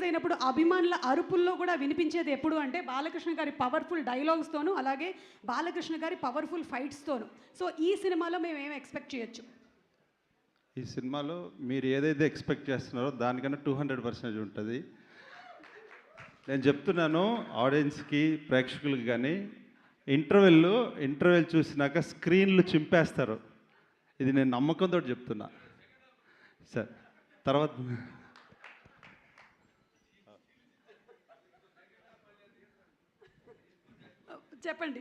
అయినప్పుడు అభిమానుల అరుపుల్లో కూడా వినిపించేది ఎప్పుడు అంటే బాలకృష్ణ గారి పవర్ఫుల్ డైలాగ్స్తోనూ అలాగే బాలకృష్ణ గారి పవర్ఫుల్ ఫైట్స్తోనూ. సో ఈ సినిమాలో మేము ఏం ఎక్స్పెక్ట్ చేయొచ్చు? ఈ సినిమాలో మీరు ఏదైతే ఎక్స్పెక్ట్ చేస్తున్నారో దానికన్నా 200% ఉంటుంది. నేను చెప్తున్నాను ఆడియన్స్కి, ప్రేక్షకులకి, కానీ ఇంటర్వెల్ చూసినాక స్క్రీన్లు చింపేస్తారు. ఇది నేను నమ్మకంతో చెప్తున్నా సార్. తర్వాత చెప్పండి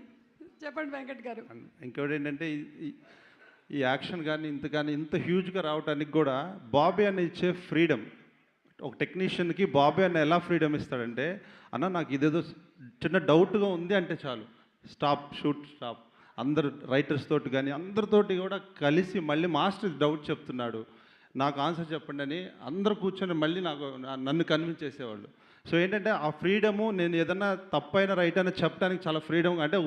వెంకట్ గారు. ఇంకోటి ఏంటంటే ఈ యాక్షన్ కానీ ఇంత హ్యూజ్గా రావడానికి కూడా బాబీ అన్న ఇచ్చే ఫ్రీడమ్. ఒక టెక్నీషియన్కి బాబీ అన్న ఎలా ఫ్రీడమ్ ఇస్తాడంటే, అన్న నాకు ఇదేదో చిన్న డౌట్గా ఉంది అంటే చాలు, స్టాప్. అందరు రైటర్స్ తోటి కానీ అందరితోటి కూడా కలిసి మళ్ళీ మాస్టర్ డౌట్ చెప్తున్నాడు, నాకు ఆన్సర్ చెప్పండి అని అందరూ కూర్చొని మళ్ళీ నన్ను కన్విన్స్ చేసేవాళ్ళు. సో ఏంటంటే ఆ ఫ్రీడము, నేను ఏదన్నా తప్పైన రైట్ అని చెప్పడానికి చాలా ఫ్రీడమ్. అంటే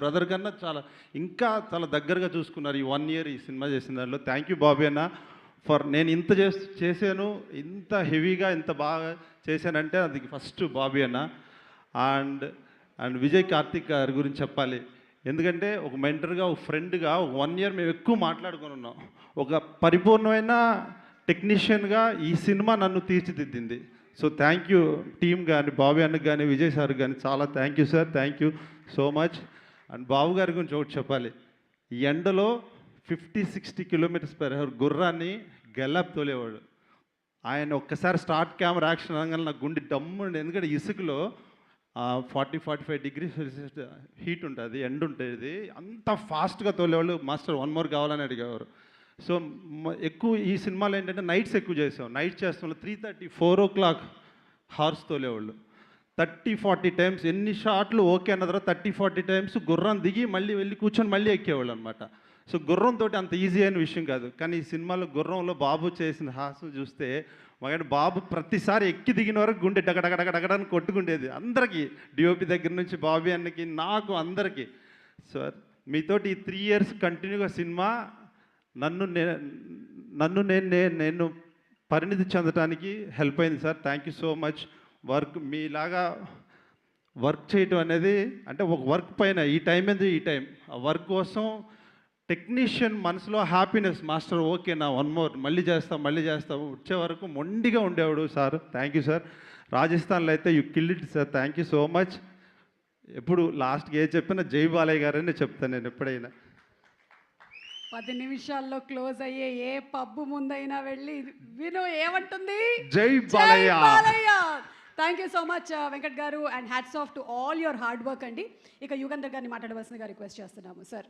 బ్రదర్ కన్నా చాలా దగ్గరగా చూసుకున్నారు ఈ 1 year ఈ సినిమా చేసిన దాంట్లో. థ్యాంక్ యూ బాబీ అన్న ఫర్. నేను ఇంత చేశాను, ఇంత హెవీగా ఇంత బాగా చేశానంటే అది ఫస్ట్ బాబీ అన్న. అండ్ విజయ్ కార్తిక్ గారి గురించి చెప్పాలి. ఎందుకంటే ఒక మెంటర్గా, ఒక ఫ్రెండ్గా 1 year మేము ఎక్కువ మాట్లాడుకొని ఉన్నాం. ఒక పరిపూర్ణమైన టెక్నీషియన్గా ఈ సినిమా నన్ను తీర్చిదిద్దింది. సో థ్యాంక్ యూ టీమ్ కానీ, బాబీ అన్నకు కానీ, విజయ్ సార్ కానీ చాలా thank you sir. Thank you so much. And Babu గారి గురించి ఒకటి చెప్పాలి. ఈ ఎండలో 50-60 km/h గుర్రాన్ని గెల్లప్ తోలేవాడు. ఆయన ఒక్కసారి స్టార్ట్ కెమెరా యాక్షన్ అనగానే నాకు గుండె డమ్ము. ఎందుకంటే ఇసుకలో 40-45 degrees Celsius హీట్ ఉంటుంది, ఎండ ఉంటుంది. అంత ఫాస్ట్గా తోలేవాళ్ళు. మాస్టర్ 1 more కావాలని అడిగేవారు. సో ఎక్కువ ఈ సినిమాలో ఏంటంటే నైట్స్ ఎక్కువ చేసాం. నైట్ చేస్తాం 3:30-4 o'clock హార్స్ తోలేవాళ్ళు. 30-40 times ఎన్ని షాట్లు ఓకే అన్న తర్వాత 30-40 times గుర్రం దిగి మళ్ళీ వెళ్ళి కూర్చొని మళ్ళీ ఎక్కేవాళ్ళు అనమాట. సో గుర్రంతో అంత ఈజీ అయిన విషయం కాదు. కానీ ఈ సినిమాలో గుర్రంలో బాబు చేసిన హాస్యం చూస్తే మగండి, బాబు ప్రతిసారి ఎక్కి దిగిన వరకు గుండె డగడగడగడని కొట్టుకుండేది అందరికీ. డిఓపి దగ్గర నుంచి బాబీ అన్నకి, నాకు, అందరికీ. సార్ మీతోటి ఈ 3 years కంటిన్యూగా సినిమా నేను పరిణితి చెందడానికి హెల్ప్ అయింది sir. Thank you so much. మీలాగా వర్క్ చేయటం అనేది అంటే ఒక వర్క్ పైన ఈ టైం ఆ వర్క్ కోసం టెక్నీషియన్ మనసులో హ్యాపీనెస్. మాస్టర్ ఓకేనా, 1 more మళ్ళీ చేస్తాం వచ్చే వరకు మొండిగా ఉండేవాడు సార్. Thank you sir. రాజస్థాన్లో అయితే you kill it sir. Thank you so much. ఎప్పుడు లాస్ట్కి ఏ చెప్పినా జై బాలయ్య గారని చెప్తాను నేను ఎప్పుడైనా. 10 నిమిషాల్లో క్లోజ్ అయ్యే ఏ పబ్బు ముందైనా వెళ్ళి విను ఏమంటుంది, జై Balayya. Thank you so much Venkat గారు. And hats off to all your hard work అండి. ఇక యుగంధర్ గారిని మాట్లాడవలసిందిగా రిక్వెస్ట్ చేస్తున్నాము సార్.